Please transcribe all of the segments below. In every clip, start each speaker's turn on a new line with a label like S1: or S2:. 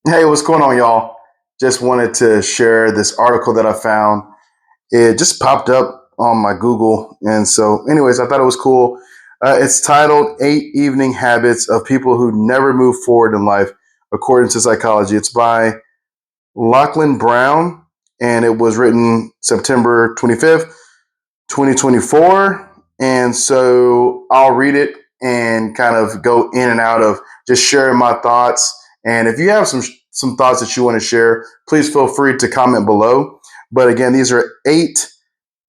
S1: Hey, what's going on, y'all? Just wanted to share this article that I found. It just popped up on my Google. And so, anyways, I thought it was cool. It's titled Eight Evening Habits of People Who Never Move Forward in Life, according to psychology. It's by Lachlan Brown, and it was written September 25th, 2024. And so I'll read it and kind of go in and out of just sharing my thoughts. And if you have some thoughts that you want to share, please feel free to comment below. But again, these are eight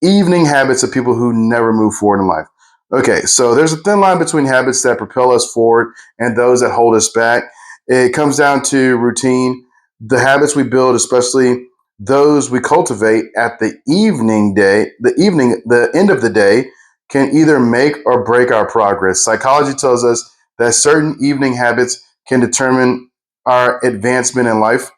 S1: evening habits of people who never move forward in life. Okay, so there's a thin line between habits that propel us forward and those that hold us back. It comes down to routine. The habits we build, especially those we cultivate at the end of the day, can either make or break our progress. Psychology tells us that certain evening habits can determine our advancement in life.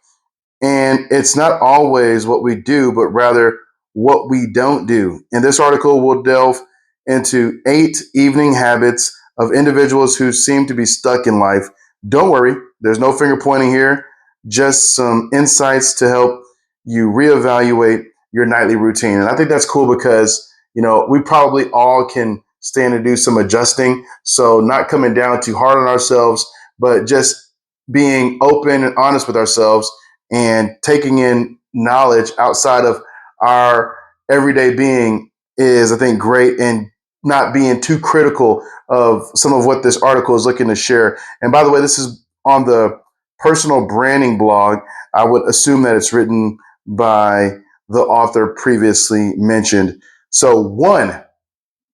S1: And it's not always what we do, but rather what we don't do. In this article, we'll delve into eight evening habits of individuals who seem to be stuck in life. Don't worry, there's no finger pointing here, just some insights to help you reevaluate your nightly routine. And I think that's cool because, we probably all can stand to do some adjusting. So, not coming down too hard on ourselves, but just being open and honest with ourselves and taking in knowledge outside of our everyday being is, I think, great, and not being too critical of some of what this article is looking to share. And by the way, this is on the personal branding blog. I would assume that it's written by the author previously mentioned. So, one,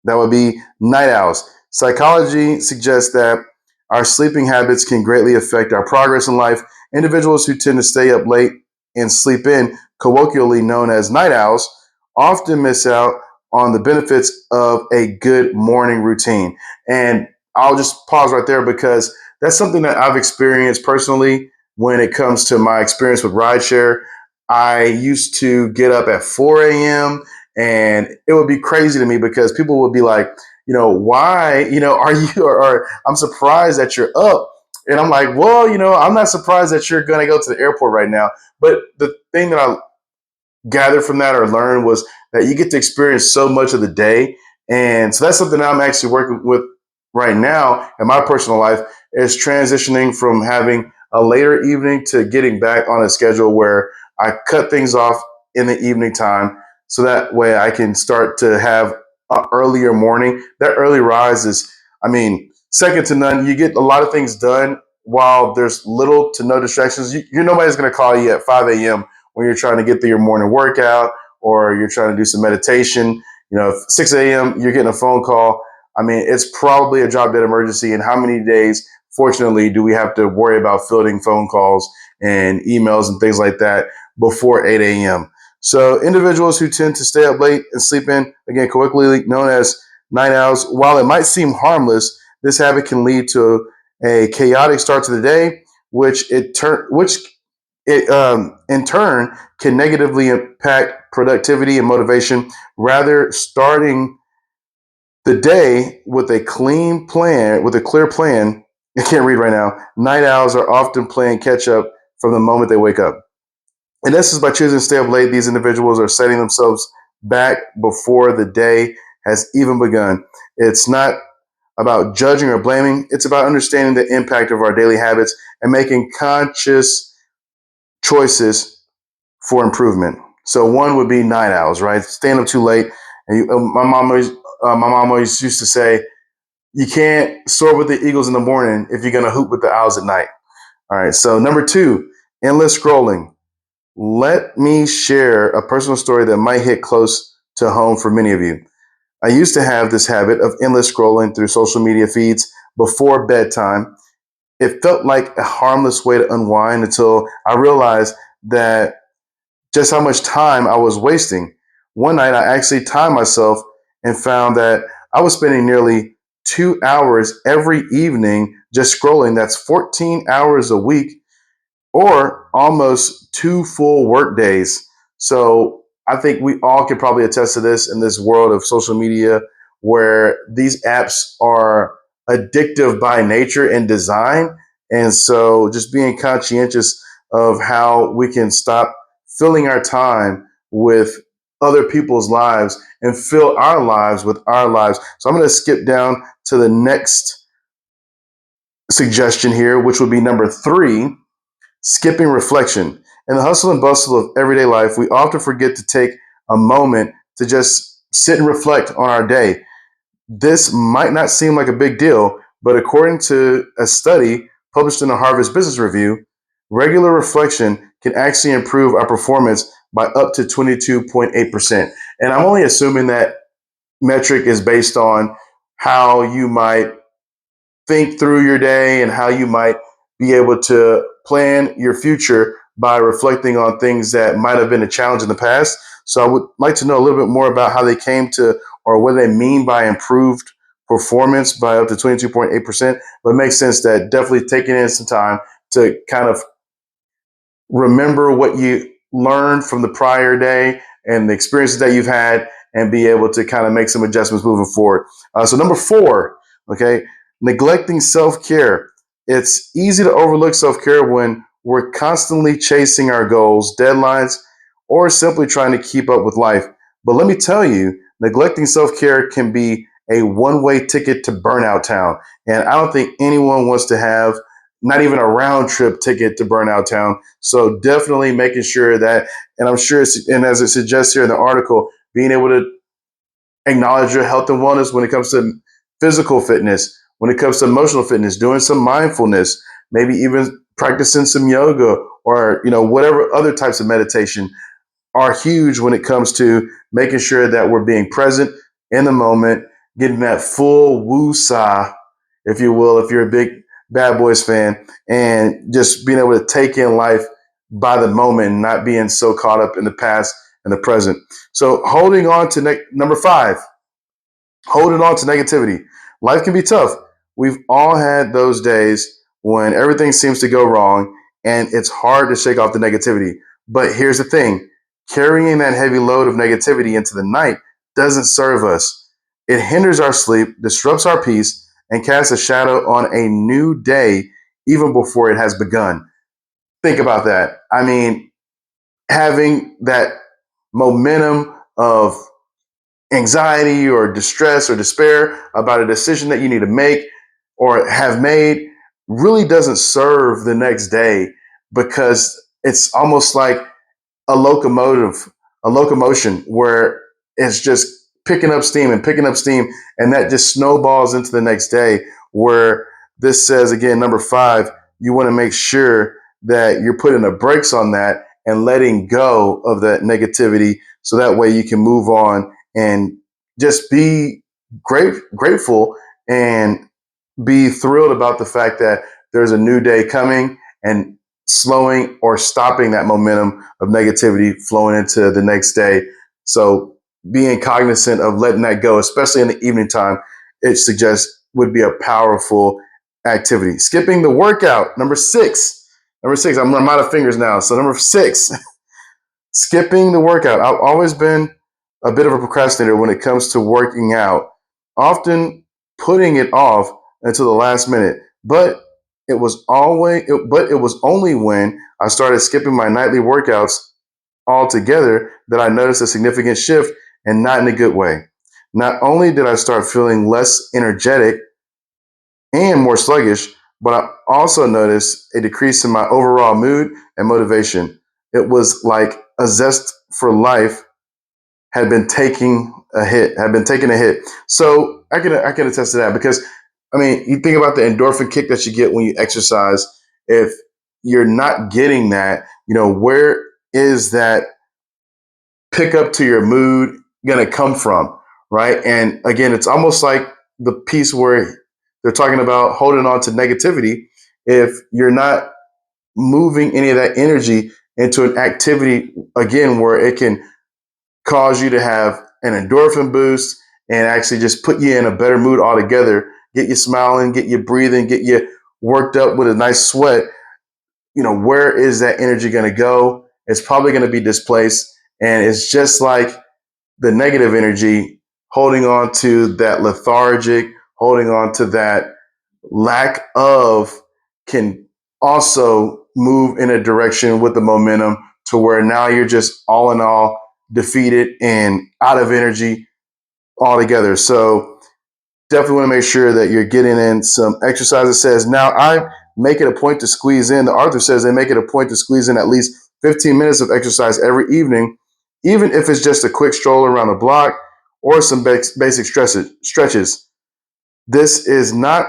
S1: that would be night owls. Psychology suggests that our sleeping habits can greatly affect our progress in life. Individuals who tend to stay up late and sleep in, colloquially known as night owls, often miss out on the benefits of a good morning routine. And I'll just pause right there because that's something that I've experienced personally when it comes to my experience with rideshare. I used to get up at 4 a.m. and it would be crazy to me because people would be like, why, are you, or I'm surprised that you're up. And I'm like, well, I'm not surprised that you're going to go to the airport right now. But the thing that I gathered from that or learned was that you get to experience so much of the day. And so that's something that I'm actually working with right now in my personal life is transitioning from having a later evening to getting back on a schedule where I cut things off in the evening time so that way I can start to have an earlier morning. That early rise is, I mean, second to none. You get a lot of things done while there's little to no distractions. Nobody's going to call you at 5 a.m. when you're trying to get through your morning workout or you're trying to do some meditation. 6 a.m., you're getting a phone call. I mean, it's probably a drop dead emergency. And how many days, fortunately, do we have to worry about fielding phone calls and emails and things like that before 8 a.m.? So individuals who tend to stay up late and sleep in, again, colloquially known as night owls, while it might seem harmless, this habit can lead to a chaotic start to the day, which it in turn can negatively impact productivity and motivation. Rather, starting the day with a clear plan. I can't read right now. Night owls are often playing catch up from the moment they wake up. In essence, by choosing to stay up late, these individuals are setting themselves back before the day has even begun. It's not about judging or blaming, it's about understanding the impact of our daily habits and making conscious choices for improvement. So one would be night owls, right? Staying up too late. And my mom always used to say, you can't soar with the eagles in the morning if you're going to hoop with the owls at night. All right. So number two, endless scrolling. Let me share a personal story that might hit close to home for many of you. I used to have this habit of endless scrolling through social media feeds before bedtime. It felt like a harmless way to unwind until I realized that just how much time I was wasting. One night, I actually timed myself and found that I was spending nearly 2 hours every evening just scrolling. That's 14 hours a week or almost two full work days. So I think we all can probably attest to this in this world of social media where these apps are addictive by nature and design. And so just being conscientious of how we can stop filling our time with other people's lives and fill our lives with our lives. So I'm going to skip down to the next suggestion here, which would be number 3, skipping reflection. In the hustle and bustle of everyday life, we often forget to take a moment to just sit and reflect on our day. This might not seem like a big deal, but according to a study published in the Harvard Business Review, regular reflection can actually improve our performance by up to 22.8%. And I'm only assuming that metric is based on how you might think through your day and how you might be able to plan your future by reflecting on things that might have been a challenge in the past. So I would like to know a little bit more about how they came to, or what they mean by improved performance by up to 22.8%. But it makes sense that definitely taking in some time to kind of remember what you learned from the prior day and the experiences that you've had, and be able to kind of make some adjustments moving forward. So number 4, okay, neglecting self-care. It's easy to overlook self-care when we're constantly chasing our goals, deadlines, or simply trying to keep up with life. But let me tell you, neglecting self-care can be a one-way ticket to burnout town. And I don't think anyone wants to have not even a round trip ticket to burnout town. So definitely making sure that, and I'm sure, and as it suggests here in the article, being able to acknowledge your health and wellness when it comes to physical fitness, when it comes to emotional fitness, doing some mindfulness, maybe even practicing some yoga, or whatever other types of meditation are huge when it comes to making sure that we're being present in the moment, getting that full woo-saw, if you will, if you're a big Bad Boys fan, and just being able to take in life by the moment and not being so caught up in the past and the present. So holding on to number 5, holding on to negativity. Life can be tough. We've all had those days when everything seems to go wrong and it's hard to shake off the negativity. But here's the thing, carrying that heavy load of negativity into the night doesn't serve us. It hinders our sleep, disrupts our peace, and casts a shadow on a new day even before it has begun. Think about that. I mean, having that momentum of anxiety or distress or despair about a decision that you need to make or have made really doesn't serve the next day, because it's almost like a locomotive, a locomotion where it's just picking up steam and picking up steam, and that just snowballs into the next day. Where this says, again, number 5, you want to make sure that you're putting the brakes on that and letting go of that negativity, so that way you can move on and just be grateful and be thrilled about the fact that there's a new day coming, and slowing or stopping that momentum of negativity flowing into the next day. So being cognizant of letting that go, especially in the evening time, it suggests would be a powerful activity. Skipping the workout, number 6. Number 6, I'm out of fingers now. So number 6, skipping the workout. I've always been a bit of a procrastinator when it comes to working out, often putting it off until the last minute. But it was only when I started skipping my nightly workouts altogether that I noticed a significant shift, and not in a good way. Not only did I start feeling less energetic and more sluggish, but I also noticed a decrease in my overall mood and motivation. It was like a zest for life had been taking a hit. So I can attest to that, because I mean, you think about the endorphin kick that you get when you exercise. If you're not getting that, where is that pickup to your mood going to come from, right? And again, it's almost like the piece where they're talking about holding on to negativity. If you're not moving any of that energy into an activity, again, where it can cause you to have an endorphin boost and actually just put you in a better mood altogether, get you smiling, get you breathing, get you worked up with a nice sweat, where is that energy going to go? It's probably going to be displaced. And it's just like the negative energy, holding on to that lethargic, holding on to that lack of, can also move in a direction with the momentum to where now you're just all in all defeated and out of energy altogether. So definitely want to make sure that you're getting in some exercise. It says, now I make it a point to squeeze in. The author says they make it a point to squeeze in at least 15 minutes of exercise every evening, even if it's just a quick stroll around the block or some basic stretches. This is not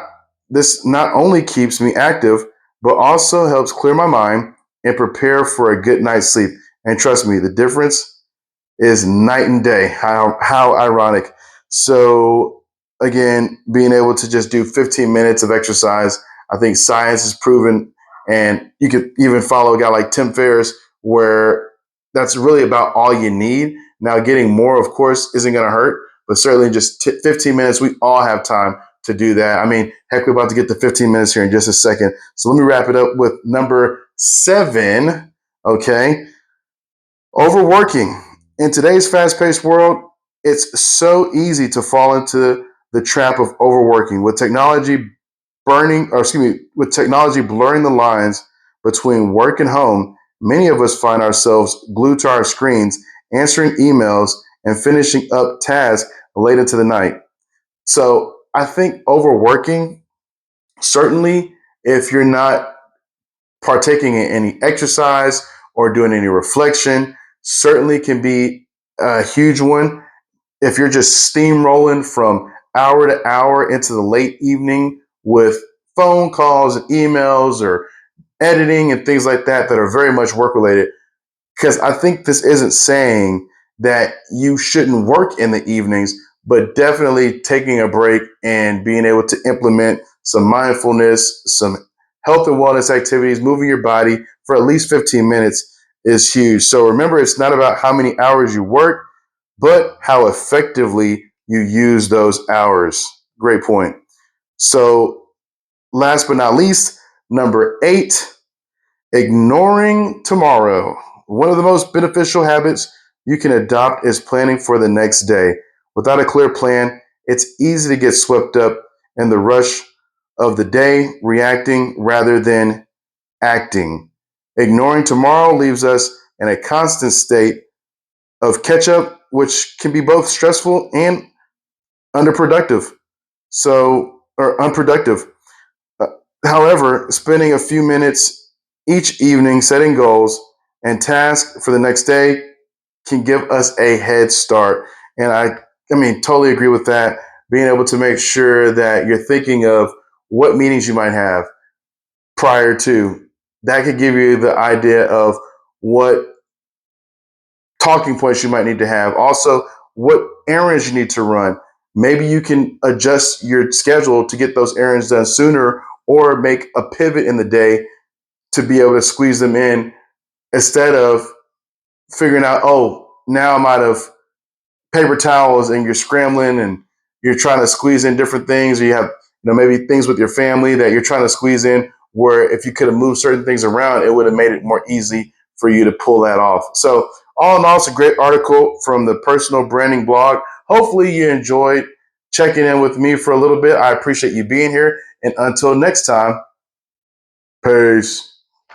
S1: this not only keeps me active, but also helps clear my mind and prepare for a good night's sleep. And trust me, the difference is night and day. How ironic. So again, being able to just do 15 minutes of exercise, I think science has proven, and you could even follow a guy like Tim Ferriss, where that's really about all you need. Now, getting more, of course, isn't going to hurt, but certainly just 15 minutes, we all have time to do that. I mean, heck, we're about to get to 15 minutes here in just a second. So let me wrap it up with number 7. Okay. Overworking. In today's fast paced world, it's so easy to fall into the trap of overworking. With technology blurring the lines between work and home, many of us find ourselves glued to our screens, answering emails and finishing up tasks late into the night. So I think overworking, certainly, if you're not partaking in any exercise or doing any reflection, certainly can be a huge one. If you're just steamrolling from hour to hour into the late evening with phone calls and emails or editing and things like that are very much work related, because I think this isn't saying that you shouldn't work in the evenings, but definitely taking a break and being able to implement some mindfulness, some health and wellness activities, moving your body for at least 15 minutes is huge. So remember, it's not about how many hours you work, but how effectively you use those hours. Great point. So last but not least, number 8, ignoring tomorrow. One of the most beneficial habits you can adopt is planning for the next day. Without a clear plan, it's easy to get swept up in the rush of the day, reacting rather than acting. Ignoring tomorrow leaves us in a constant state of catch up, which can be both stressful and underproductive. Or unproductive. Uh, However, spending a few minutes each evening setting goals and tasks for the next day can give us a head start. And I mean, totally agree with that. Being able to make sure that you're thinking of what meetings you might have prior to, that could give you the idea of what talking points you might need to have. Also, what errands you need to run. Maybe you can adjust your schedule to get those errands done sooner or make a pivot in the day to be able to squeeze them in instead of figuring out, oh, now I'm out of paper towels and you're scrambling and you're trying to squeeze in different things, or you have, maybe things with your family that you're trying to squeeze in, where if you could have moved certain things around, it would have made it more easy for you to pull that off. So all in all, it's a great article from the Personal Branding blog. Hopefully you enjoyed checking in with me for a little bit. I appreciate you being here, and until next time, peace.